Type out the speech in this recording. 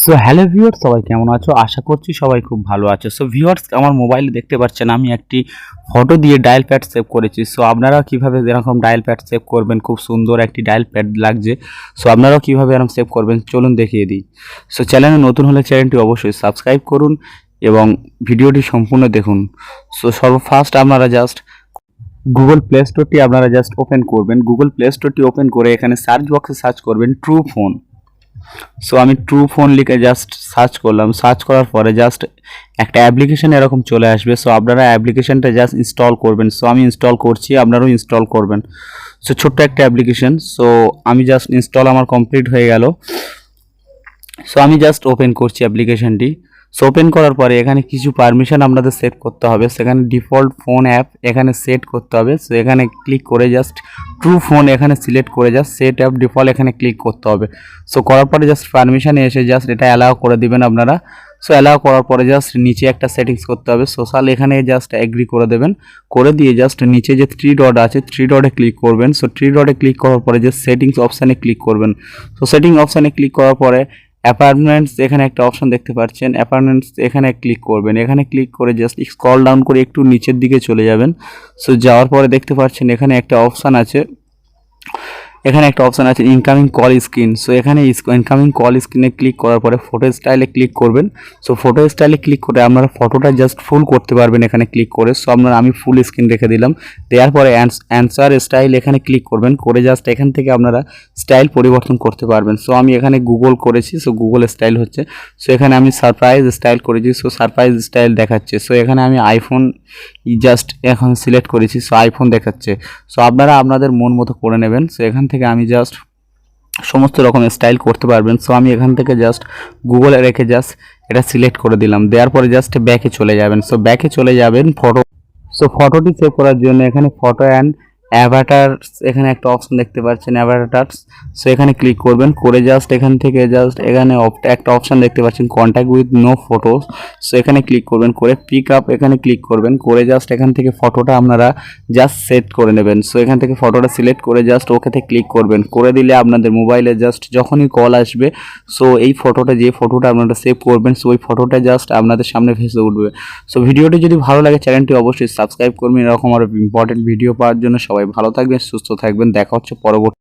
So hello viewers, সবাই কেমন আছো? আশা করছি সবাই খুব ভালো আছো। সো ভিউয়ার্স, আমার মোবাইলে দেখতে পাচ্ছেন আমি একটি ফটো দিয়ে ডায়াল প্যাড সেভ করেছি। সো আপনারাও কীভাবে এরকম ডায়াল প্যাড সেভ করবেন, খুব সুন্দর একটি ডায়াল প্যাড লাগছে। সো আপনারাও কীভাবে এরকম সেভ করবেন চলুন দেখিয়ে দিই। সো চ্যানেলে নতুন হলে চ্যানেলটি অবশ্যই সাবস্ক্রাইব করুন এবং ভিডিওটি সম্পূর্ণ দেখুন। সো সর্বফার্স্ট আপনারা জাস্ট গুগল প্লে স্টোরটি আপনারা জাস্ট ওপেন করবেন। গুগল প্লে স্টোরটি ওপেন করে এখানে সার্চ বক্সে সার্চ করবেন ট্রু ফোন। সো আমি ট্রু ফোন লিখে জাস্ট সার্চ করলাম। সার্চ করার পরে জাস্ট একটা অ্যাপ্লিকেশন এরকম চলে আসবে। সো আপনারা অ্যাপ্লিকেশনটা জাস্ট ইনস্টল করবেন। সো আমি ইনস্টল করছি, আপনারাও ইনস্টল করবেন। সো ছোট্ট একটা অ্যাপ্লিকেশন। সো আমি জাস্ট ইনস্টল আমার কমপ্লিট হয়ে গেল। সো আমি জাস্ট ওপেন করছি অ্যাপ্লিকেশনটি। সো ওপেন করার পরে এখানে কিছু পারমিশন আপনাদের সেট করতে হবে। সেখানে ডিফল্ট ফোন অ্যাপ এখানে সেট করতে হবে। সো এখানে ক্লিক করে জাস্ট ট্রু ফোন এখানে সিলেক্ট করে জাস্ট সেট অ্যাপ ডিফল্ট এখানে ক্লিক করতে হবে। সো করার পরে জাস্ট পারমিশনে এসে জাস্ট এটা অ্যালাউ করে দিবেন আপনারা। সো অ্যালাউ করার পরে জাস্ট নিচে একটা সেটিংস করতে হবে সোশ্যাল, এখানে জাস্ট এগ্রি করে দেবেন। করে দিয়ে জাস্ট নিচে যে থ্রি ডট আছে থ্রি ডটে ক্লিক করবেন। সো থ্রি ডটে ক্লিক করার পরে জাস্ট সেটিংস অপশানে ক্লিক করবেন। সো সেটিং অপশানে ক্লিক করার পরে অ্যাপার্টমেন্টস এখানে একটা অপশন দেখতে পাচ্ছেন, অ্যাপার্টমেন্টস এখানে ক্লিক করবেন। এখানে ক্লিক করে জাস্ট স্ক্রল ডাউন করে একটু নিচের দিকে চলে যাবেন। সো যাওয়ার পরে দেখতে পাচ্ছেন এখানে একটা অপশান আছে, ইনকামিং কল স্ক্রিন। সো এখানে ইনকামিং কল স্ক্রিনে ক্লিক করার পরে ফটো স্টাইলে ক্লিক করবেন। সো ফটো স্টাইলে ক্লিক করে আপনারা ফটোটা জাস্ট ফুল করতে পারবেন এখানে ক্লিক করে। সো আমি ফুল স্ক্রিন রেখে দিলাম। দেওয়ার পরে অ্যান্সার স্টাইল এখানে ক্লিক করবেন। করে জাস্ট এখান থেকে আপনারা স্টাইল পরিবর্তন করতে পারবেন। সো আমি এখানে গুগল করেছি, সো গুগল স্টাইল হচ্ছে। সো এখানে আমি সারপ্রাইজ স্টাইল করেছি, সো সারপ্রাইজ স্টাইল দেখাচ্ছে। সো এখানে আমি আইফোন জাস্ট এখন সিলেক্ট করেছি, সো আইফোন দেখাচ্ছে। সো আপনারা আপনাদের মন মতো করে নেবেন। সো এখান থেকে আমি জাস্ট সমস্ত রকমের স্টাইল করতে পারবেন। সো আমি এখান থেকে জাস্ট গুগলে রেখে জাস্ট এটা সিলেক্ট করে দিলাম। দেওয়ার পরে জাস্ট ব্যাকে চলে যাবেন। সো ব্যাকে চলে যাবেন ফটো। সো ফটোটি সেভ করার জন্য এখানে ফটো অ্যান্ড অ্যাভাটারস এখানে একটা অপশন দেখতে পাচ্ছেন, অ্যাভাটারস। সো এখানে ক্লিক করবেন। করে জাস্ট এখান থেকে জাস্ট এখানে একটা অপশন দেখতে পাচ্ছেন contact with no photos. So এখানে ক্লিক করবেন। করে পিক আপ এখানে ক্লিক করবেন। করে জাস্ট এখান থেকে ফটোটা আপনারা জাস্ট সেট করে নেবেন। সো এখান থেকে ফটোটা সিলেক্ট করে জাস্ট ওকেতে ক্লিক করবেন। করে দিলে আপনাদের মোবাইলে জাস্ট যখনই কল আসবে, সো এই ফটোটা যে ফটোটা আপনারা সেভ করবেন, সো ওই ফটোটা জাস্ট আপনাদের সামনে ভেসে উঠবে। সো ভিডিওটি যদি ভালো লাগে চ্যানেলটি অবশ্যই সাবস্ক্রাইব করবেন এরকম আরও ইম্পর্টেন্ট ভিডিও পাওয়ার জন্য। সবাই ভালো থাকবেন, সুস্থ থাকবেন, দেখা হচ্ছে পরবর্তী